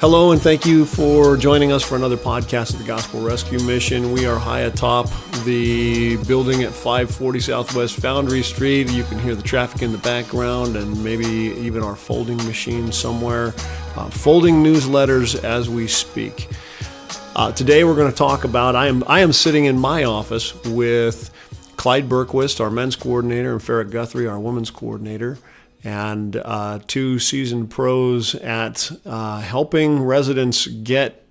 Hello, and thank you for joining us for another podcast of the Gospel Rescue Mission. We are high atop the building at 540 Southwest Foundry Street. You can hear the traffic in the background and maybe even our folding machine somewhere, folding newsletters as we speak. Today we're going to talk about, I am sitting in my office with Clyde Berquist, our men's coordinator, and Farrah Guthrie, our women's coordinator, and two seasoned pros at helping residents get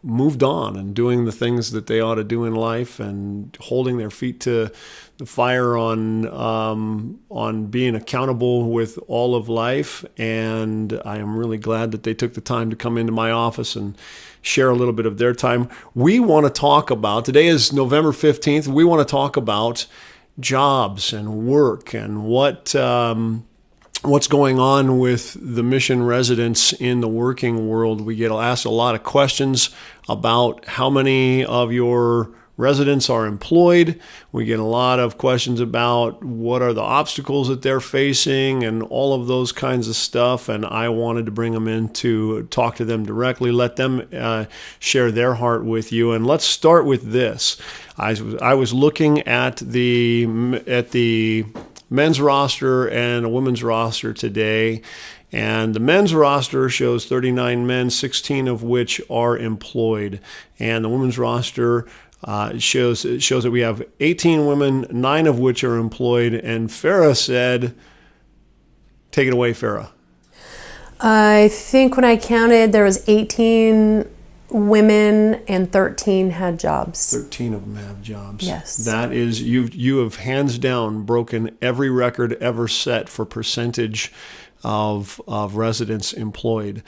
moved on and doing the things that they ought to do in life and holding their feet to the fire on being accountable with all of life. And I am really glad that they took the time to come into my office and share a little bit of their time. We want to talk about, today is November 15th, we want to talk about jobs and work and what's going on with the mission residents in the working world. We get asked a lot of questions about how many of your residents are employed. We get a lot of questions about what are the obstacles that they're facing and all of those kinds of stuff. And I wanted to bring them in to talk to them directly, let them share their heart with you. And let's start with this. I was looking at the men's roster and a women's roster today, and the men's roster shows 39 men, 16 of which are employed, and the women's roster shows that we have 18 women, 9 of which are employed. And Farrah said, take it away, Farrah. I think when I counted, there was 18 women and 13 had jobs. 13 of them have jobs. Yes. That is, you have hands down broken every record ever set for percentage of residents employed.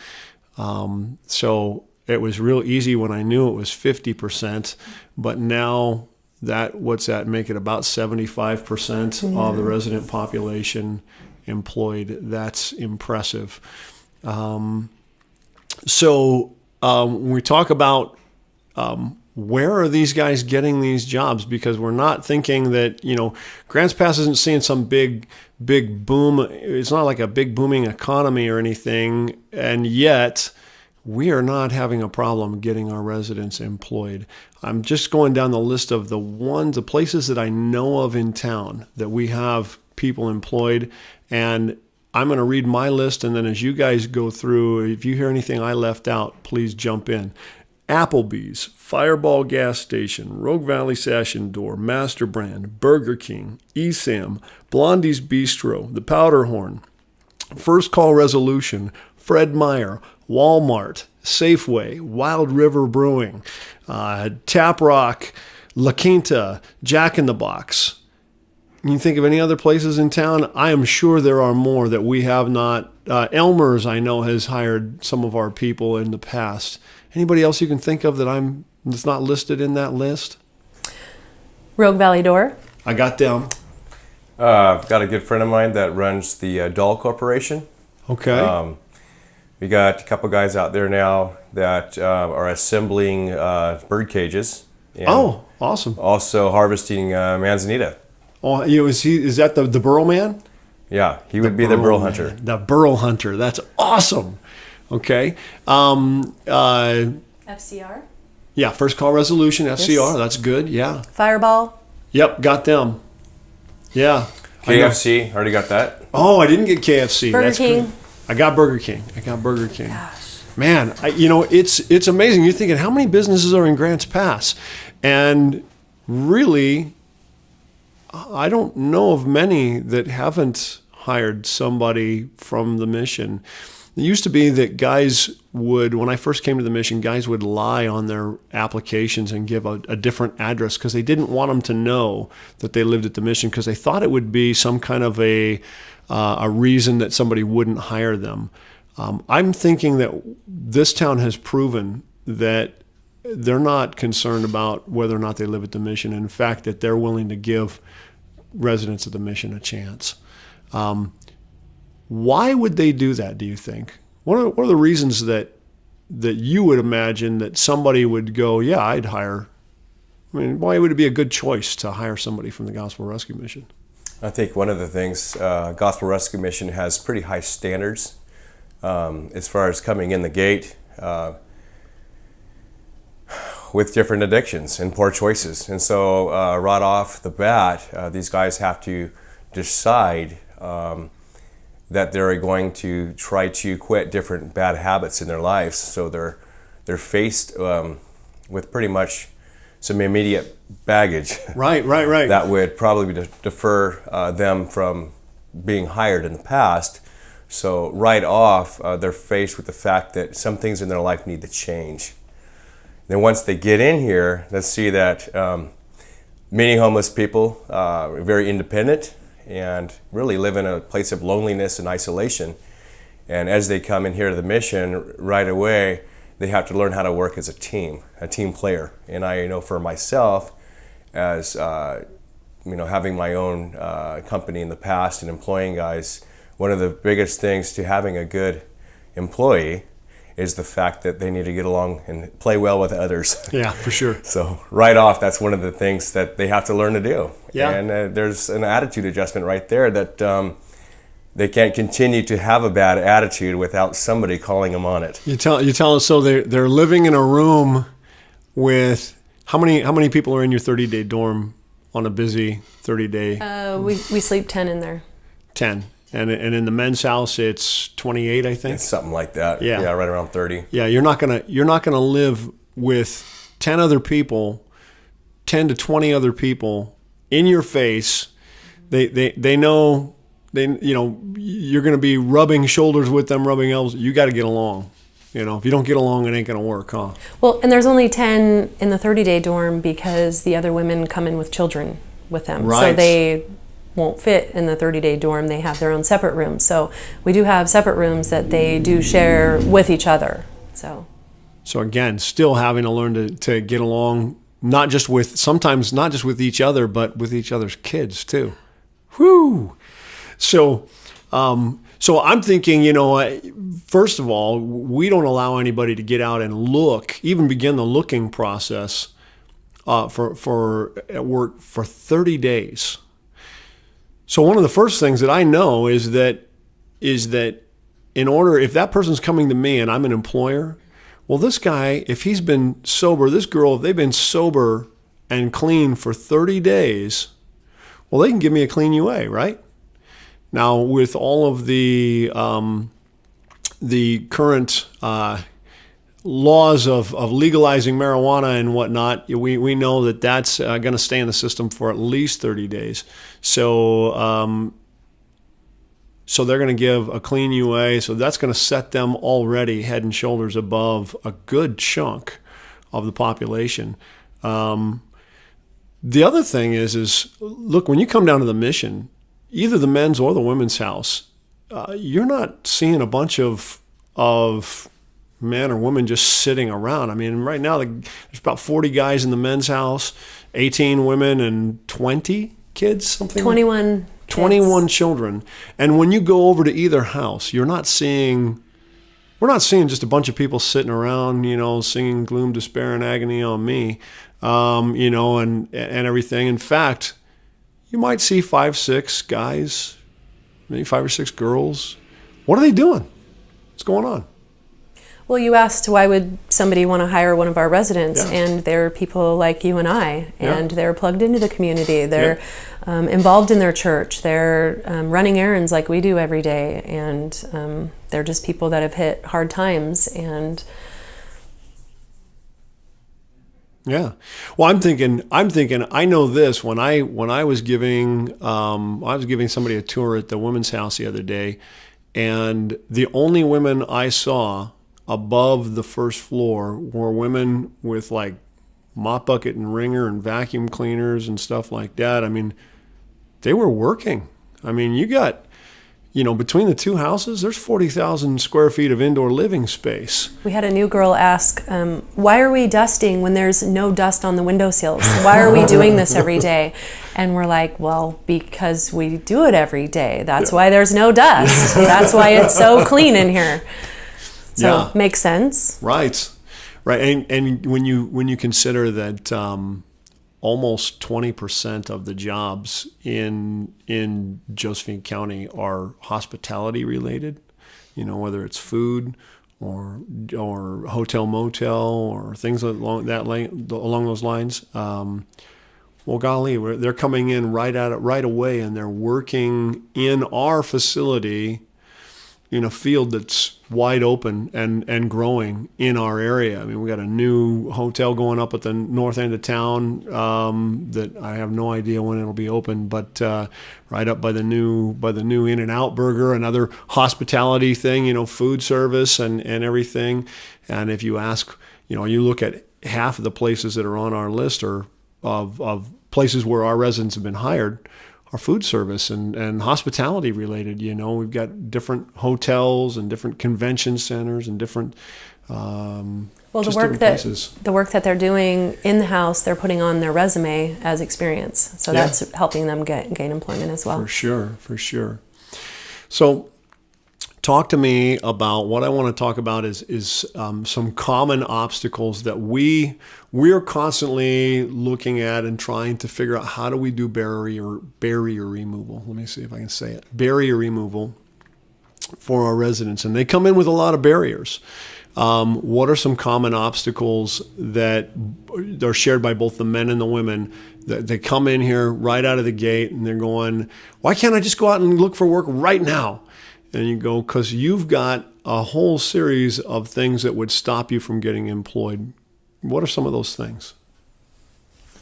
So it was real easy when I knew it was 50%, but now what's that make it about 75% of the resident population employed. That's impressive. When we talk about where are these guys getting these jobs, because we're not thinking that, Grants Pass isn't seeing some big boom. It's not like a big booming economy or anything, and yet we are not having a problem getting our residents employed. I'm just going down the list of the places that I know of in town that we have people employed, and I'm going to read my list, and then as you guys go through, if you hear anything I left out, please jump in. Applebee's, Fireball Gas Station, Rogue Valley Sash and Door, Master Brand, Burger King, ESAM, Blondie's Bistro, The Powder Horn, First Call Resolution, Fred Meyer, Walmart, Safeway, Wild River Brewing, Tap Rock, La Quinta, Jack in the Box. Can you think of any other places in town? I am sure there are more that we have not. Elmer's, I know, has hired some of our people in the past. Anybody else you can think of that's not listed in that list? Rogue Valley Door. I got them. I've got a good friend of mine that runs the Doll Corporation. Okay. We got a couple guys out there now that are assembling bird cages. And awesome. Also harvesting manzanita. Oh, is that the burrow man? Yeah, he would be the burrow hunter. The burrow hunter. That's awesome. Okay. FCR. Yeah, First Call Resolution, FCR. Yes. That's good. Yeah. Fireball. Yep, got them. Yeah. KFC, already got that. Oh, I didn't get KFC. Burger King. Good. I got Burger King. Gosh. Man, it's amazing. You're thinking, how many businesses are in Grants Pass? And really, I don't know of many that haven't hired somebody from the mission. It used to be that guys would, when I first came to the mission, guys would lie on their applications and give a different address because they didn't want them to know that they lived at the mission, because they thought it would be some kind of a reason that somebody wouldn't hire them. I'm thinking that this town has proven that they're not concerned about whether or not they live at the mission. In fact, that they're willing to give residents of the mission a chance. Why would they do that, do you think? What are the reasons that you would imagine that somebody would go, yeah, I'd hire? I mean, why would it be a good choice to hire somebody from the Gospel Rescue Mission? I think one of the things, Gospel Rescue Mission has pretty high standards as far as coming in the gate with different addictions and poor choices. And so right off the bat, these guys have to decide that they're going to try to quit different bad habits in their lives. So they're faced with pretty much some immediate baggage. Right. That would probably defer them from being hired in the past. So right off, they're faced with the fact that some things in their life need to change. Then once they get in here, let's see that many homeless people are very independent and really live in a place of loneliness and isolation. And as they come in here to the mission, right away, they have to learn how to work as a team player. And I know for myself, as having my own company in the past and employing guys, one of the biggest things to having a good employee is the fact that they need to get along and play well with others. Yeah, for sure. So right off, that's one of the things that they have to learn to do. Yeah. And there's an attitude adjustment right there that they can't continue to have a bad attitude without somebody calling them on it. You tell us, so they're living in a room with how many people are in your 30-day dorm on a busy 30-day? We sleep 10 in there. 10. And in the men's house, it's 28, I think. It's something like that. Yeah, right around 30. Yeah, you're not gonna live with 10 other people, 10 to 20 other people in your face. They know you're gonna be rubbing shoulders with them, rubbing elbows. You got to get along. If you don't get along, it ain't gonna work, huh? Well, and there's only 10 in the 30-day dorm because the other women come in with children with them, right. So they won't fit in the 30-day dorm. They have their own separate rooms. So we do have separate rooms that they do share with each other. So again, still having to learn to get along, sometimes not just with each other, but with each other's kids too. Whew. So I'm thinking, first of all, we don't allow anybody to get out and even begin the looking process for at work for 30 days. So one of the first things that I know is that if that person's coming to me and I'm an employer, well, this guy, if he's been sober, this girl, if they've been sober and clean for 30 days, well, they can give me a clean UA, right? Now, with all of the current laws of legalizing marijuana and whatnot, we know that that's going to stay in the system for at least 30 days. So they're going to give a clean UA. So that's going to set them already head and shoulders above a good chunk of the population. The other thing is look, when you come down to the mission, either the men's or the women's house, you're not seeing a bunch of men or women just sitting around. I mean, right now there's about 40 guys in the men's house, 18 women, and 20 kids, something. 21. 21 children. And when you go over to either house, we're not seeing just a bunch of people sitting around, singing gloom, despair, and agony on me, and everything. In fact, you might see 5, 6 guys, maybe 5 or 6 girls. What are they doing? What's going on? Well, you asked why would somebody want to hire one of our residents, Yeah. and they're people like you and I, and Yeah. they're plugged into the community. They're involved in their church. They're running errands like we do every day, and they're just people that have hit hard times. And yeah, well, I'm thinking. I know this when I was giving somebody a tour at the women's house the other day, and the only women I saw above the first floor were women with like mop bucket and wringer and vacuum cleaners and stuff like that. I mean, they were working. I mean, you got, between the two houses, there's 40,000 square feet of indoor living space. we had a new girl ask, why are we dusting when there's no dust on the windowsills? Why are we doing this every day? And we're like, well, because we do it every day. That's why there's no dust. That's why it's so clean in here. So makes sense. Right. And when you consider that almost 20% of the jobs in Josephine County are hospitality related, whether it's food or hotel motel or things along those lines. Well, golly, they're coming in right away, and they're working in our facility in a field that's wide open and growing in our area. I mean, we got a new hotel going up at the north end of town that I have no idea when it'll be open, but right up by the new In-N-Out Burger, another hospitality thing, food service and everything. And if you ask, you look at half of the places that are on our list are of places where our residents have been hired, are food service and hospitality related. We've got different hotels and different convention centers and different the work that they're doing in the house, they're putting on their resume as experience. So that's helping them gain employment as well. For sure. So talk to me about what I want to talk about is some common obstacles that we're constantly looking at and trying to figure out how do we do barrier removal. Let me see if I can say it. Barrier removal for our residents. And they come in with a lot of barriers. What are some common obstacles that are shared by both the men and the women? They come in here right out of the gate and they're going, why can't I just go out and look for work right now? And you go, because you've got a whole series of things that would stop you from getting employed. What are some of those things?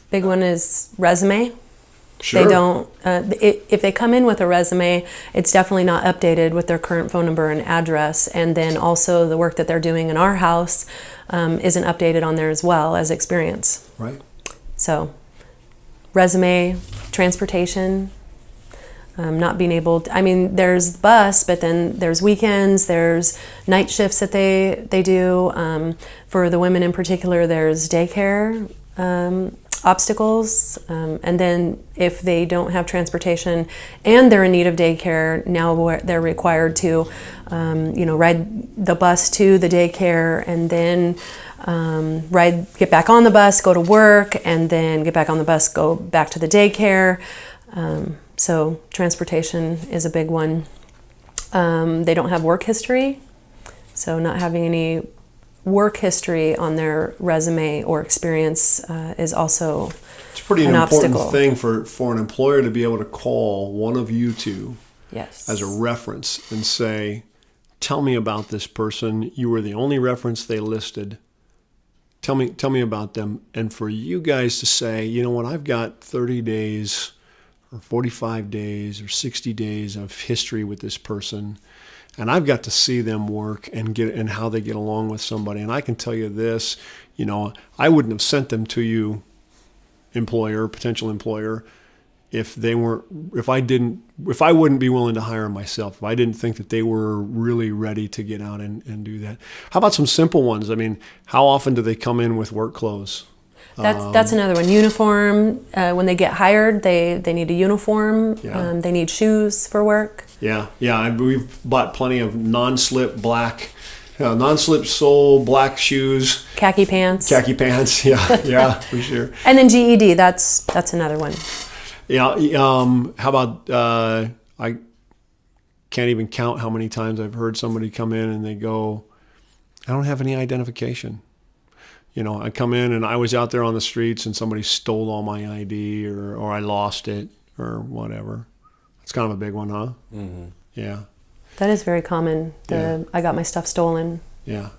Big one is resume. Sure. They don't. If they come in with a resume, it's definitely not updated with their current phone number and address. And then also the work that they're doing in our house isn't updated on there as well as experience. Right. So, resume, transportation. Not being able to, there's bus, but then there's weekends, there's night shifts that they do. For the women in particular, there's daycare obstacles. And then if they don't have transportation and they're in need of daycare, now they're required to, ride the bus to the daycare and then get back on the bus, go to work, and then get back on the bus, go back to the daycare. So transportation is a big one. They don't have work history, so not having any work history on their resume or experience is also it's pretty an important obstacle. Thing for an employer to be able to call one of you two as a reference and say, tell me about this person. You were the only reference they listed. Tell me about them. And for you guys to say, you know what, I've got 30 days or 45 days or 60 days of history with this person, and I've got to see them work and how they get along with somebody. And I can tell you this, I wouldn't have sent them to you, potential employer, if I wouldn't be willing to hire them myself, if I didn't think that they were really ready to get out and do that. How about some simple ones? How often do they come in with work clothes? That's another one. Uniform. When they get hired, they need a uniform. Yeah. They need shoes for work. Yeah. We've bought plenty of non-slip sole black shoes. Khaki pants. Yeah, for sure. And then GED. That's another one. Yeah. How about I can't even count how many times I've heard somebody come in and they go, I don't have any identification. I come in and I was out there on the streets and somebody stole all my ID or I lost it or whatever. It's kind of a big one, huh? Mm-hmm. Yeah. That is very common. I got my stuff stolen. Yeah.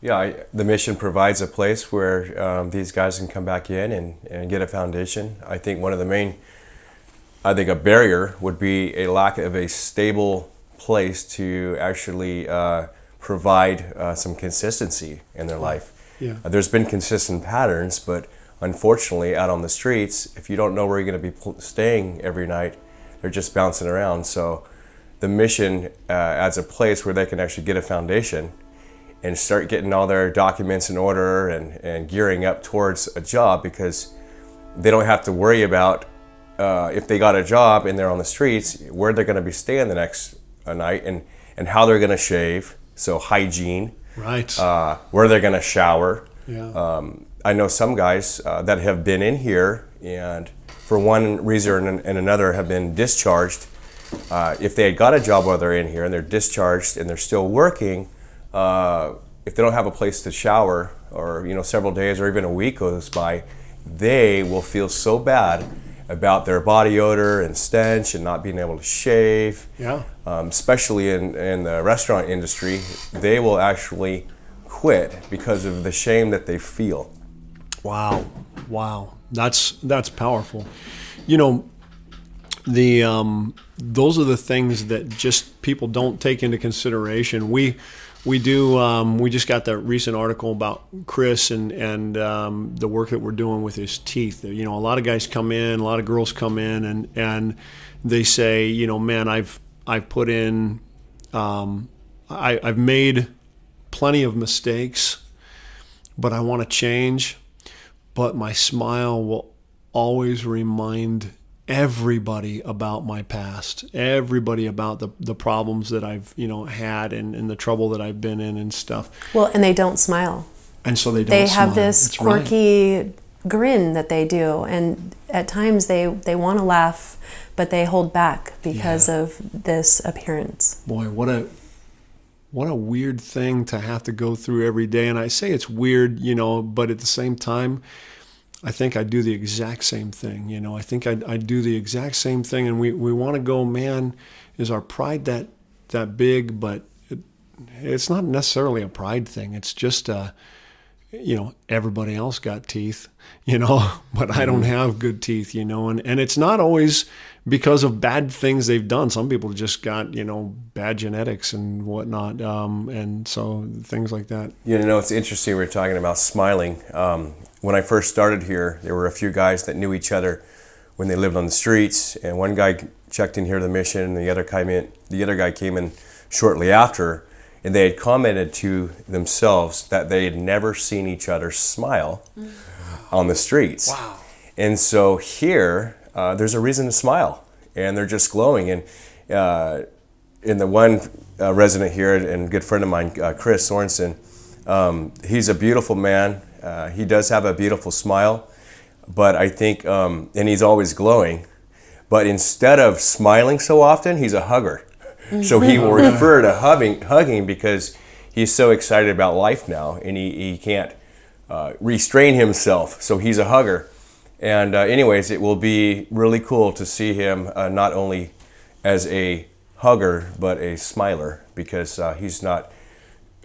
Yeah, the mission provides a place where these guys can come back in and get a foundation. I think a barrier would be a lack of a stable place to actually provide some consistency in their life. Yeah. There's been consistent patterns, but unfortunately out on the streets, if you don't know where you're going to be staying every night, they're just bouncing around. So the mission adds a place where they can actually get a foundation and start getting all their documents in order and gearing up towards a job, because they don't have to worry about if they got a job and they're on the streets, where they're going to be staying the next night and how they're going to shave. So hygiene. Right. Where they're going to shower. Yeah. I know some guys that have been in here and for one reason and another have been discharged if they had got a job while they're in here and they're discharged and they're still working, if they don't have a place to shower, or several days or even a week goes by, they will feel so bad about their body odor and stench and not being able to shave. Yeah. Especially in the restaurant industry, they will actually quit because of the shame that they feel. Wow. That's powerful. Those are the things that just people don't take into consideration. We just got that recent article about Chris and the work that we're doing with his teeth. A lot of guys come in, a lot of girls come in, and they say, man, I've put in, I've made plenty of mistakes, but I want to change. But my smile will always remind everybody about my past, everybody about the problems that I've had and the trouble that I've been in and stuff. Well, and they don't smile. And so they don't They smile. have this That's quirky right. grin that they do, and at times they want to laugh, but they hold back because of this appearance. Boy, what a weird thing to have to go through every day. And I say it's weird, but at the same time, I think I do the exact same thing. I think I do the exact same thing. And we want to go, man, is our pride that big? But it's not necessarily a pride thing. It's just, everybody else got teeth, but I don't have good teeth, and it's not always because of bad things they've done. Some people just got, bad genetics and whatnot. And so things like that. It's interesting. We're talking about smiling. When I first started here, there were a few guys that knew each other when they lived on the streets, and one guy checked in here to the mission, and the other guy came in shortly after, and they had commented to themselves that they had never seen each other smile on the streets. Wow. And so here, there's a reason to smile, and they're just glowing. And in the one resident here, and good friend of mine, Chris Sorensen, he's a beautiful man. He does have a beautiful smile, but I think, and he's always glowing, but instead of smiling so often, he's a hugger. So he will refer to hugging because he's so excited about life now, and he can't restrain himself, so he's a hugger. And anyways, it will be really cool to see him not only as a hugger, but a smiler, because he's not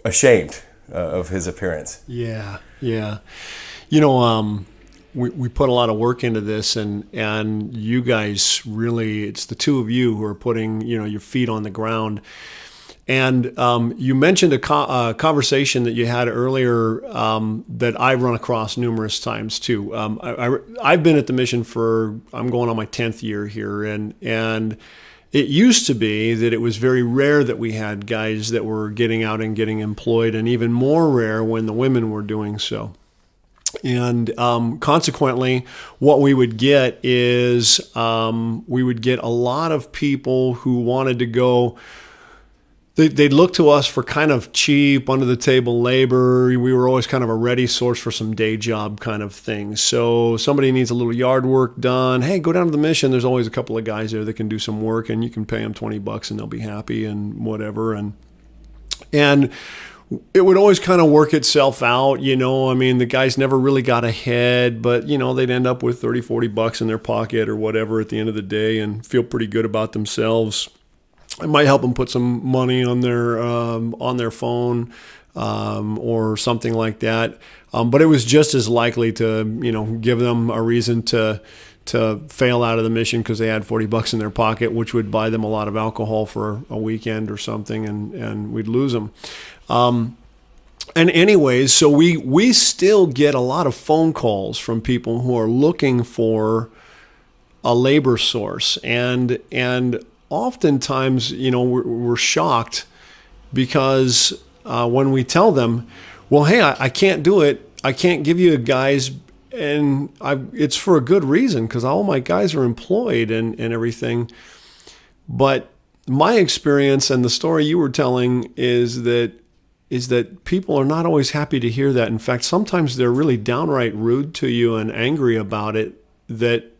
ashamed of his appearance. Yeah. We put a lot of work into this, and you guys really, it's the two of you who are putting, your feet on the ground. And you mentioned a conversation that you had earlier that I've run across numerous times too. I've been at the mission I'm going on my 10th year here, and it used to be that it was very rare that we had guys that were getting out and getting employed, and even more rare when the women were doing so. And consequently, what we would get is we would get a lot of people who wanted to go. They'd look to us for kind of cheap, under-the-table labor. We were always kind of a ready source for some day job kind of things. So somebody needs a little yard work done. Hey, go down to the mission. There's always a couple of guys there that can do some work, and you can pay them $20 and they'll be happy and whatever. And it would always kind of work itself out, the guys never really got ahead, but, they'd end up with $30-$40 in their pocket or whatever at the end of the day and feel pretty good about themselves. It might help them put some money on their phone or something like that. But it was just as likely to, give them a reason to fail out of the mission because they had $40 in their pocket, which would buy them a lot of alcohol for a weekend or something, and we'd lose them. And anyways, so we still get a lot of phone calls from people who are looking for a labor source, and oftentimes, we're shocked because when we tell them, well, hey, I can't do it. I can't give you guys, and it's for a good reason because all my guys are employed and everything. But my experience and the story you were telling is that people are not always happy to hear that. In fact, sometimes they're really downright rude to you and angry about it, that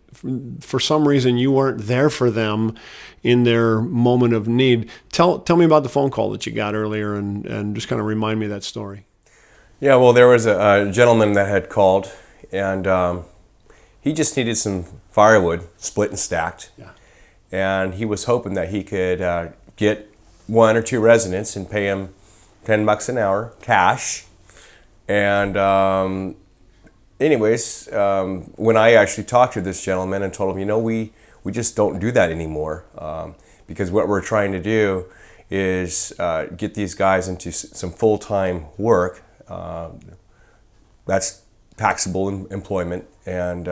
for some reason you weren't there for them in their moment of need. Tell me about the phone call that you got earlier, and just kind of remind me of that story. Yeah, well, there was a gentleman that had called, and he just needed some firewood, split and stacked. Yeah. And he was hoping that he could get 1 or 2 residents and pay him $10 an hour cash. And anyways, when I actually talked to this gentleman and told him, we just don't do that anymore, because what we're trying to do is get these guys into some full-time work. That's taxable employment. And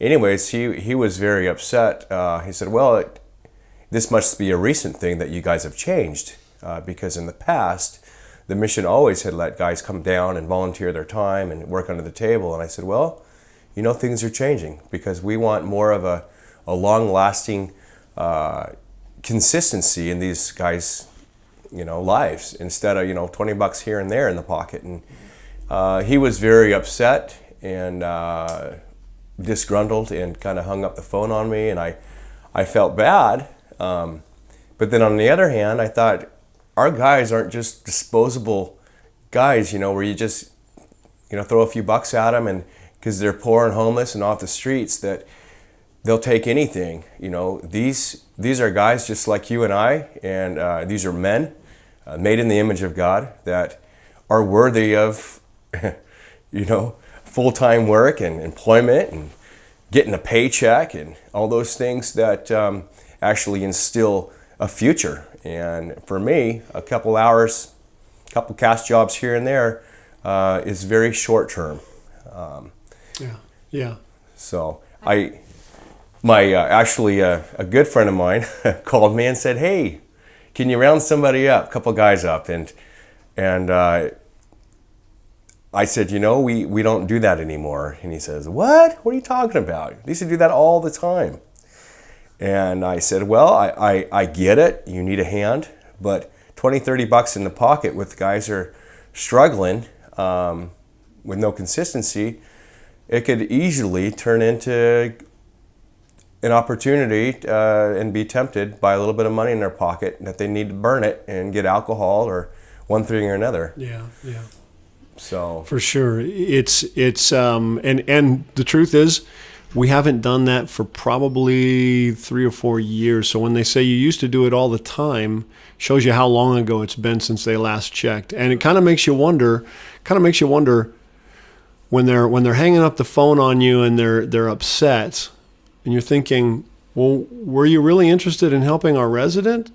anyways, he was very upset. He said, well, this must be a recent thing that you guys have changed, because in the past, the mission always had let guys come down and volunteer their time and work under the table. And I said, well, things are changing, because we want more of a long-lasting consistency in these guys' lives, instead of $20 here and there in the pocket. And he was very upset and disgruntled, and kind of hung up the phone on me, and I felt bad. But then on the other hand, I thought, our guys aren't just disposable guys, where you just throw a few bucks at them, and because they're poor and homeless and off the streets, that they'll take anything. These are guys just like you and I, and these are men made in the image of God that are worthy of full-time work and employment and getting a paycheck and all those things that actually instill a future. And for me, a couple hours, couple cast jobs here and there is very short term. Yeah. So actually a good friend of mine called me and said, hey, can you round somebody up, a couple guys up? And I said, we don't do that anymore. And he says, what are you talking about? They used to do that all the time. And I said, well, I get it. You need a hand, but $20-$30 in the pocket with guys who are struggling with no consistency, it could easily turn into an opportunity and be tempted by a little bit of money in their pocket that they need to burn it and get alcohol or one thing or another. Yeah. So for sure, it's and the truth is, we haven't done that for probably 3 or 4 years. So when they say you used to do it all the time, shows you how long ago it's been since they last checked. And it kind of makes you wonder when they're hanging up the phone on you and they're upset, and you're thinking, well, were you really interested in helping our resident,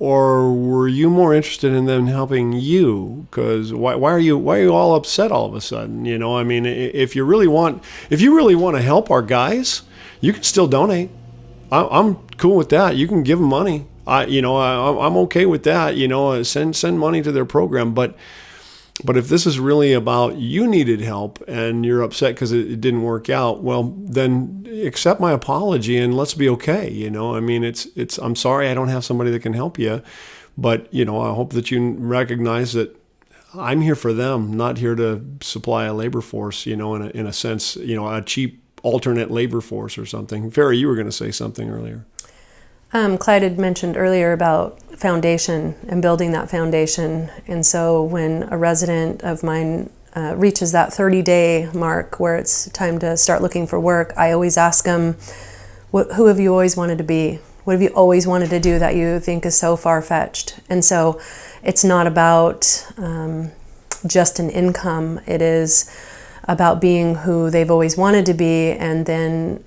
or were you more interested in them helping you? Because why are you all upset all of a sudden? I mean, if you really want to help our guys, you can still donate. I'm cool with that. You can give them money. I'm okay with that. Send money to their program. But if this is really about you needed help and you're upset because it didn't work out, well, then accept my apology and let's be okay. I mean, it's I'm sorry I don't have somebody that can help you, but I hope that you recognize that I'm here for them, not here to supply a labor force. In a sense, a cheap alternate labor force or something. Farrah, you were going to say something earlier. Clyde had mentioned earlier about foundation and building that foundation. And so when a resident of mine reaches that 30-day mark where it's time to start looking for work, I always ask them, who have you always wanted to be? What have you always wanted to do that you think is so far-fetched? And so it's not about just an income. It is about being who they've always wanted to be, and then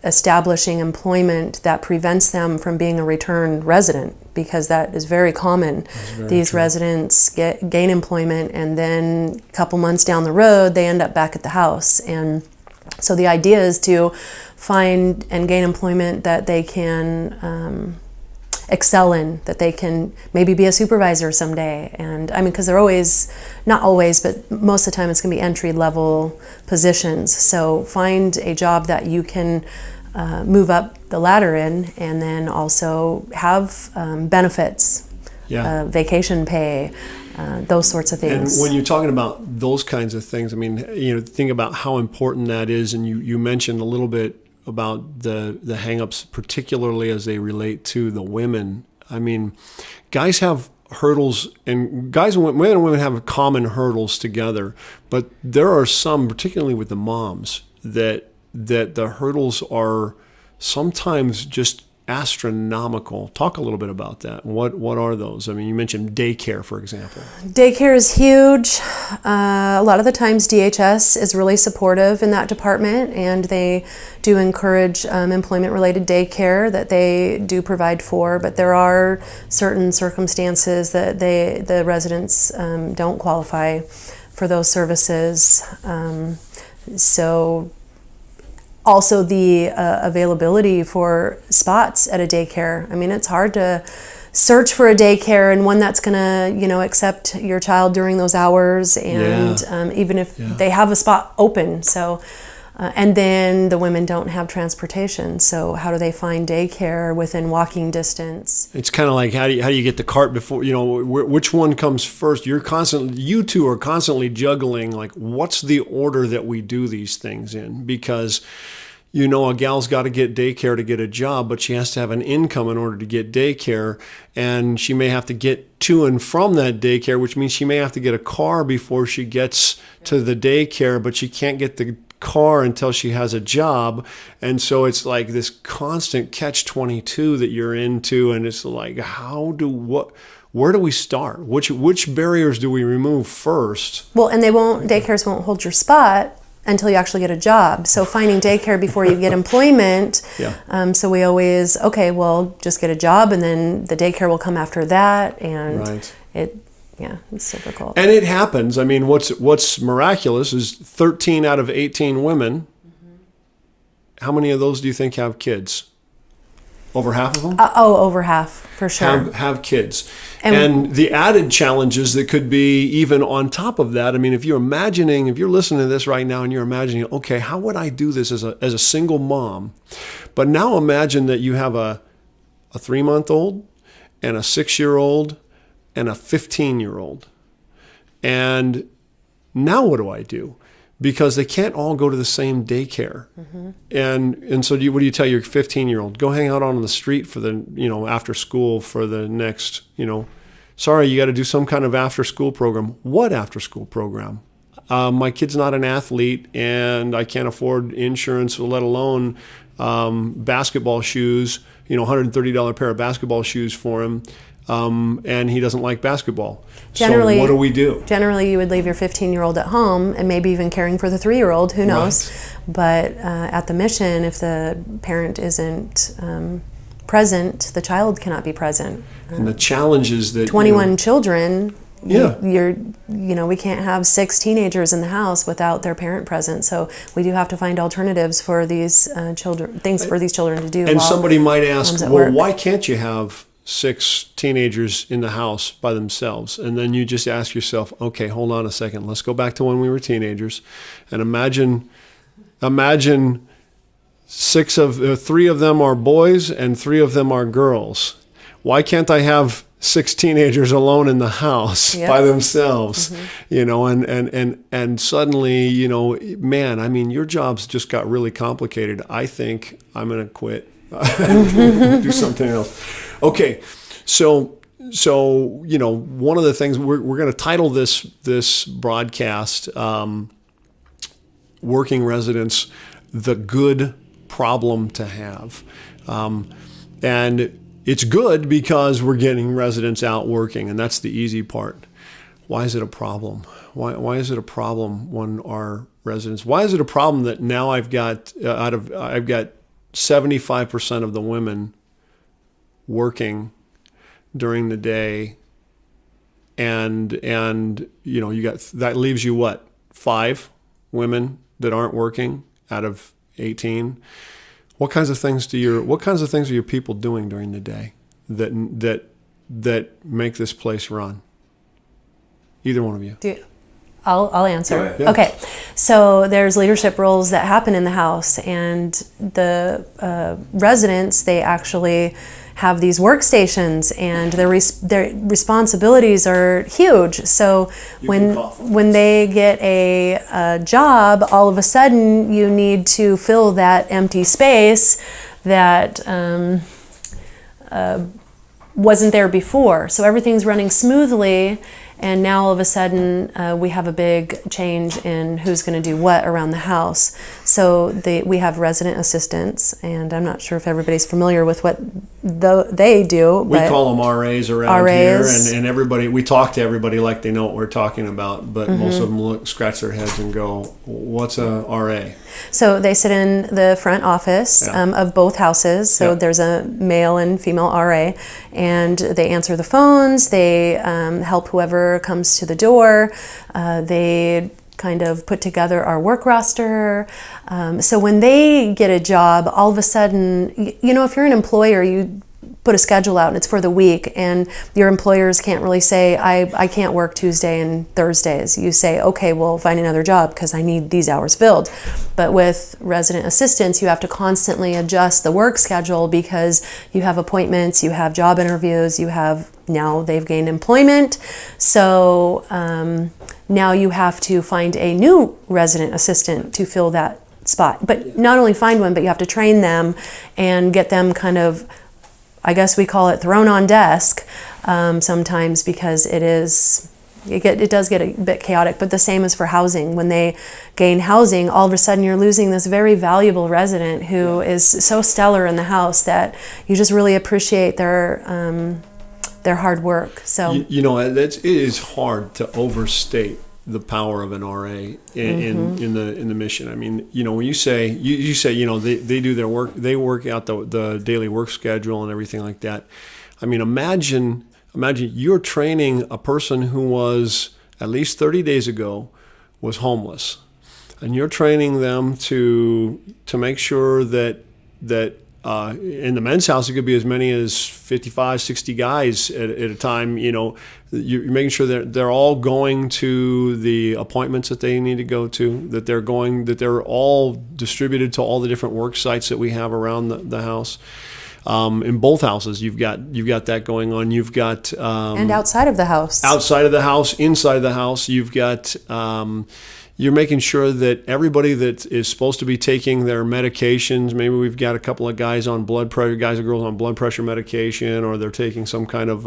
establishing employment that prevents them from being a return resident, because that is very common. These residents gain employment, and then a couple months down the road, they end up back at the house. And so the idea is to find and gain employment that they can excel in, that they can maybe be a supervisor someday. And I mean, because they're always, not always, but most of the time it's going to be entry-level positions. So find a job that you can move up the ladder in, and then also have benefits, vacation pay, those sorts of things. And when you're talking about those kinds of things, I mean, think about how important that is. And you mentioned a little bit the hang-ups, particularly as they relate to the women. I mean, guys have hurdles, and men and women have common hurdles together, but there are some, particularly with the moms, that the hurdles are sometimes just astronomical. Talk a little bit about that. What are those? I mean, you mentioned daycare, for example. Daycare is huge. A lot of the times DHS is really supportive in that department, and they do encourage employment-related daycare that they do provide for, but there are certain circumstances that the residents don't qualify for those services. So also the availability for spots at a daycare. I mean, it's hard to search for a daycare and one that's going to, accept your child during those hours, and even if they have a spot open. So, and then the women don't have transportation. So how do they find daycare within walking distance? It's kind of like how do you get the cart before, which one comes first? You two are constantly juggling, like, what's the order that we do these things in? Because a gal's got to get daycare to get a job, but she has to have an income in order to get daycare, and she may have to get to and from that daycare, which means she may have to get a car before she gets to the daycare, but she can't get the car until she has a job. And so it's like this constant catch-22 that you're into, and it's like, where do we start? Which barriers do we remove first? Well, and daycares won't hold your spot until you actually get a job. So finding daycare before you get employment. So we always, just get a job, and then the daycare will come after that. And it's difficult. And it happens. I mean, what's miraculous is 13 out of 18 women. Mm-hmm. How many of those do you think have kids? Over half of them? Over half, for sure. Have kids. And the added challenges that could be even on top of that. I mean, if you're listening to this right now and you're imagining, okay, how would I do this as a single mom? But now imagine that you have a 3-month-old and a 6-year-old and a 15-year-old. And now what do I do? Because they can't all go to the same daycare. Mm-hmm. And so what do you tell your 15-year-old? Go hang out on the street for the, after school for the next, sorry, you got to do some kind of after school program. What after school program? My kid's not an athlete, and I can't afford insurance, let alone basketball shoes, $130 pair of basketball shoes for him. And he doesn't like basketball. Generally, so what do we do? Generally, you would leave your 15-year-old at home, and maybe even caring for the 3-year-old, who knows. Right. But at the mission, if the parent isn't present, the child cannot be present. And the challenge is that 21 children, we can't have 6 teenagers in the house without their parent present. So we do have to find alternatives for these children, things for these children to do. And somebody might ask, well, why can't you have 6 teenagers in the house by themselves? And then you just ask yourself, okay, hold on a second. Let's go back to when we were teenagers, and imagine 3 of them are boys and 3 of them are girls. Why can't I have 6 teenagers alone in the house by themselves? Mm-hmm. And suddenly, man, I mean, your job's just got really complicated. I think I'm going to quit. Do something else. Okay, so one of the things we're going to title this broadcast, "Working Residents: The Good Problem to Have," and it's good because we're getting residents out working, and that's the easy part. Why is it a problem? Why is it a problem when our residents? Why is it a problem that now I've got 75% of the women working during the day, and you got, that leaves you what, 5 women that aren't working out of 18? What kinds of things are your people doing during the day that make this place run? Either one of you. I'll answer. Yeah. Okay, so there's leadership roles that happen in the house, and the residents, they actually have these workstations, and their responsibilities are huge. So when they get a job, all of a sudden you need to fill that empty space that wasn't there before. So everything's running smoothly, and now all of a sudden we have a big change in who's going to do what around the house. So we have resident assistants, and I'm not sure if everybody's familiar with what they do. We call them RAs around RAs. here, and everybody, we talk to everybody like they know what we're talking about, but most of them scratch their heads and go, what's a RA? So they sit in the front office of both houses. So there's a male and female RA, and they answer the phones. They help whoever comes to the door. They kind of put together our work roster. So when they get a job, all of a sudden, if you're an employer, you put a schedule out and it's for the week, and your employers can't really say, I can't work Tuesday and Thursdays. You say, okay, well, find another job because I need these hours filled. But with resident assistants, you have to constantly adjust the work schedule because you have appointments, you have job interviews, now they've gained employment. So now you have to find a new resident assistant to fill that spot. But not only find one, but you have to train them and get them kind of, I guess we call it thrown on desk sometimes, because it does get a bit chaotic. But the same is for housing. When they gain housing, all of a sudden you're losing this very valuable resident who is so stellar in the house that you just really appreciate their hard work. So it is hard to overstate the power of an RA in the mission. I mean, when you say they do their work, they work out the daily work schedule and everything like that. I mean, imagine you're training a person who was at least 30 days ago was homeless, and you're training them to make sure that in the men's house, it could be as many as 55, 60 guys at a time. You're making sure that they're all going to the appointments that they need to go to, that they're all distributed to all the different work sites that we have around the house. In both houses, you've got that going on. You've got and outside of the house, inside of the house, you've got. You're making sure that everybody that is supposed to be taking their medications, maybe we've got a couple of guys and girls on blood pressure medication, or they're taking some kind of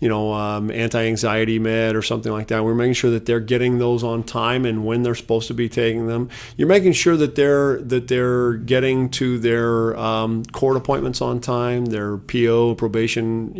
anti-anxiety med or something like that. We're making sure that they're getting those on time and when they're supposed to be taking them. You're making sure that they're getting to their court appointments on time, their PO probation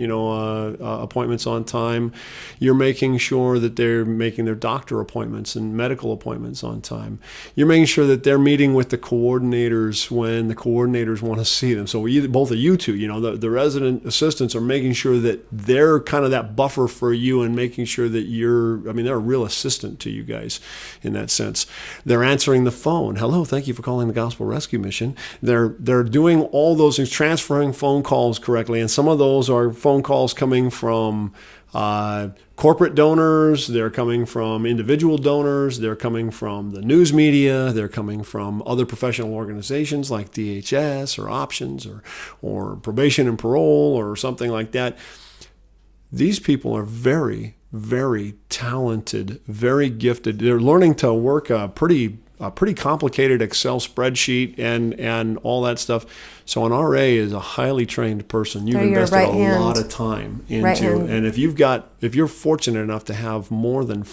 appointments on time. You're making sure that they're making their doctor appointments and medical appointments on time. You're making sure that they're meeting with the coordinators when the coordinators want to see them. So both of you two, the resident assistants are making sure that they're kind of that buffer for you and making sure that they're a real assistant to you guys in that sense. They're answering the phone. Hello, thank you for calling the Gospel Rescue Mission. They're doing all those things, transferring phone calls correctly, and some of those are phone calls coming from corporate donors, they're coming from individual donors, they're coming from the news media, they're coming from other professional organizations like DHS or Options or Probation and Parole or something like that. These people are very, very talented, very gifted. They're learning to work a pretty complicated Excel spreadsheet and all that stuff. So an RA is a highly trained person. You've invested a lot of time into, and if you're fortunate enough to have more than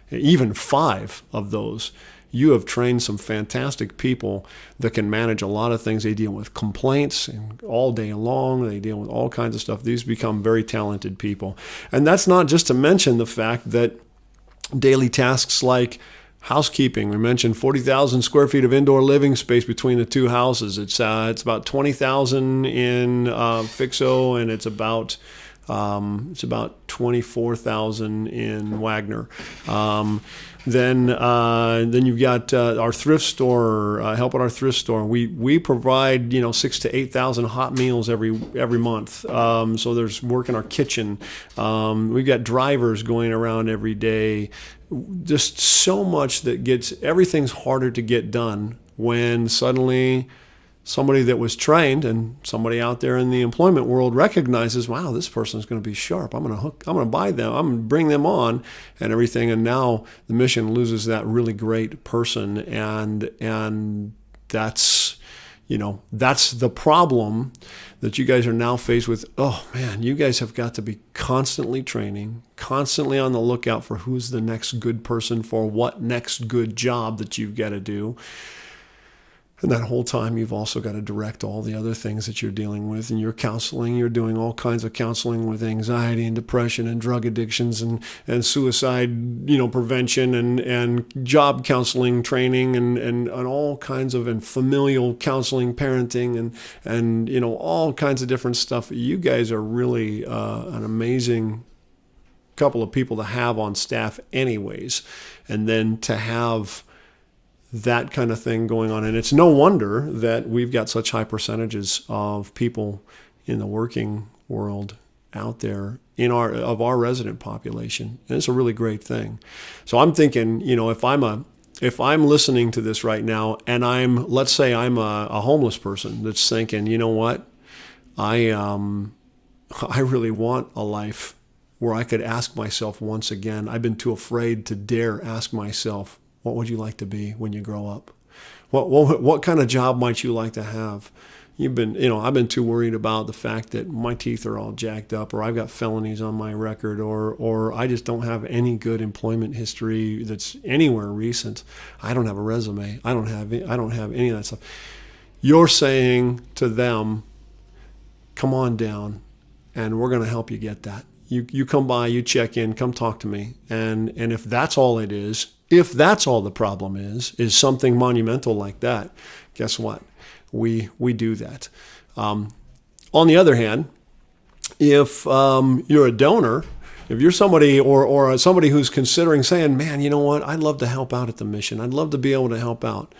even five of those, you have trained some fantastic people that can manage a lot of things. They deal with complaints and all day long. They deal with all kinds of stuff. These become very talented people. And that's not just to mention the fact that daily tasks like housekeeping. We mentioned 40,000 square feet of indoor living space between the two houses. It's about 20,000 in Fixo, and it's about 24,000 in Wagner. Then you've got our thrift store, help at our thrift store. We provide 6,000 to 8,000 hot meals every month. So there's work in our kitchen. We've got drivers going around every day. Just so much that everything's harder to get done when suddenly somebody that was trained, and somebody out there in the employment world recognizes, wow, this person's going to be sharp. I'm going to buy them. I'm going to bring them on and everything. And now the mission loses that really great person. And that's, that's the problem that you guys are now faced with. Oh man, you guys have got to be constantly training, constantly on the lookout for who's the next good person for what next good job that you've got to do. And that whole time, you've also got to direct all the other things that you're dealing with. And you're counseling, you're doing all kinds of counseling with anxiety and depression and drug addictions and suicide, prevention and job counseling training and all kinds of, and familial counseling, parenting and all kinds of different stuff. You guys are really an amazing couple of people to have on staff anyways. And then to have that kind of thing going on. And it's no wonder that we've got such high percentages of people in the working world out there of our resident population. And it's a really great thing. So I'm thinking, if I'm listening to this right now and let's say I'm a homeless person that's thinking, you know what, I really want a life where I could ask myself once again, I've been too afraid to dare ask myself, what would you like to be when you grow up? What kind of job might you like to have? I've been too worried about the fact that my teeth are all jacked up, or I've got felonies on my record, or I just don't have any good employment history that's anywhere recent. I don't have a resume. I don't have any of that stuff. You're saying to them, come on down, and we're going to help you get that. You come by, you check in, come talk to me, and if that's all it is. If that's all the problem is something monumental like that, guess what? We do that. On the other hand, if you're a donor, if you're somebody or somebody who's considering saying, man, you know what? I'd love to help out at the mission. I'd love to be able to help out.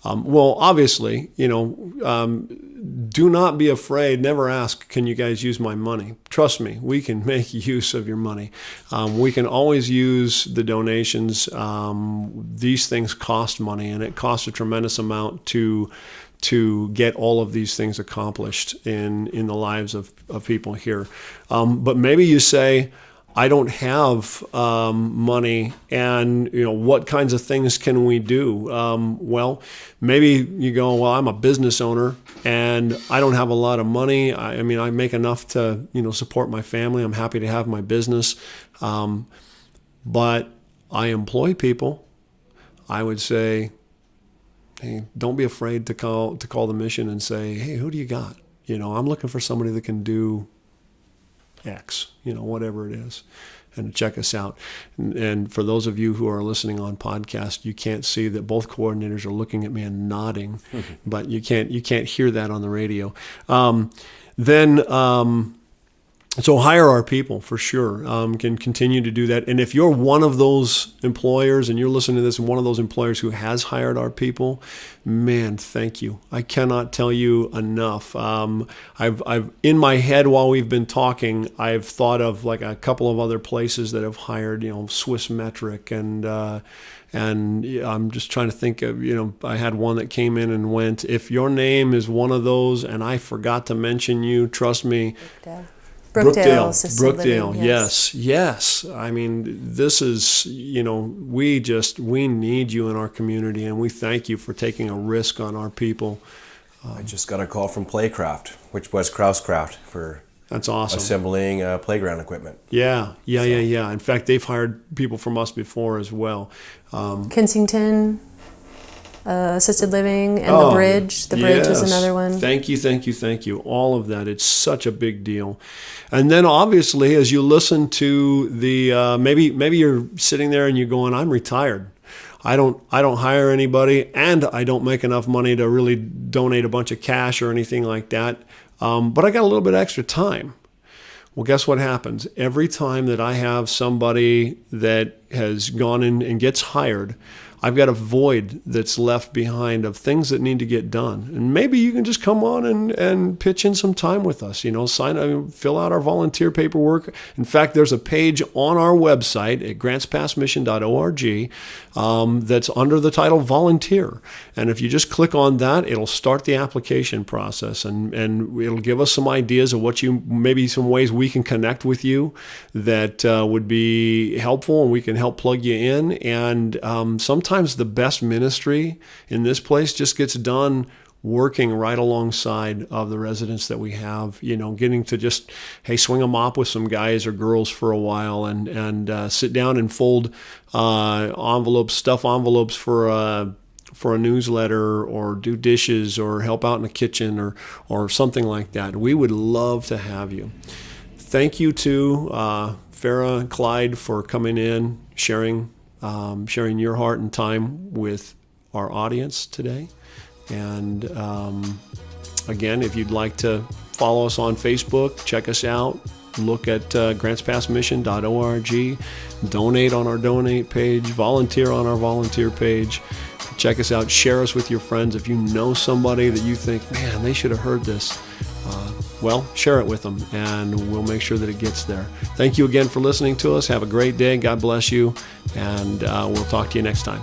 Well, obviously, do not be afraid. Never ask, can you guys use my money? Trust me, we can make use of your money. We can always use the donations. These things cost money, and it costs a tremendous amount to get all of these things accomplished in the lives of people here. But maybe you say, I don't have money, and what kinds of things can we do? Well, maybe you go, well, I'm a business owner and I don't have a lot of money. I make enough to support my family. I'm happy to have my business, but I employ people. I would say, hey, don't be afraid to call the mission and say, hey, who do you got? I'm looking for somebody that can do X, whatever it is, and check us out. And for those of you who are listening on podcast, you can't see that both coordinators are looking at me and nodding, but you can't hear that on the radio. So hire our people for sure. Can continue to do that. And if you're one of those employers and you're listening to this and one of those employers who has hired our people, man, thank you. I cannot tell you enough. I've in my head while we've been talking, I've thought of like a couple of other places that have hired, Swiss Metric and I'm just trying to think of, I had one that came in and went, if your name is one of those and I forgot to mention you, trust me. Brookdale, yes. I mean, this is, we need you in our community, and we thank you for taking a risk on our people. I just got a call from Playcraft, which was Krauscraft, for that's awesome. Assembling playground equipment. Yeah. In fact, they've hired people from us before as well. Kensington. Assisted living and the bridge. The bridge is another one. Thank you. All of that. It's such a big deal. And then obviously, as you listen to the maybe you're sitting there and you're going, I'm retired. I don't hire anybody, and I don't make enough money to really donate a bunch of cash or anything like that. But I got a little bit extra time. Well, guess what happens? Every time that I have somebody that has gone in and gets hired, I've got a void that's left behind of things that need to get done. And maybe you can just come on and pitch in some time with us, fill out our volunteer paperwork. In fact, there's a page on our website at grantspassmission.org that's under the title Volunteer. And if you just click on that, it'll start the application process, and it'll give us some ideas of maybe some ways we can connect with you that would be helpful, and we can help plug you in. And sometimes the best ministry in this place just gets done working right alongside of the residents that we have, getting to just, swing a mop with some guys or girls for a while and sit down and fold stuff envelopes for a newsletter, or do dishes, or help out in the kitchen, or something like that. We would love to have you. Thank you to Farah and Clyde for coming in, sharing your heart and time with our audience today. And again, if you'd like to follow us on Facebook, check us out. Look at grantspassmission.org. Donate on our donate page. Volunteer on our volunteer page. Check us out. Share us with your friends. If you know somebody that you think, man, they should have heard this, share it with them, and we'll make sure that it gets there. Thank you again for listening to us. Have a great day. God bless you, and we'll talk to you next time.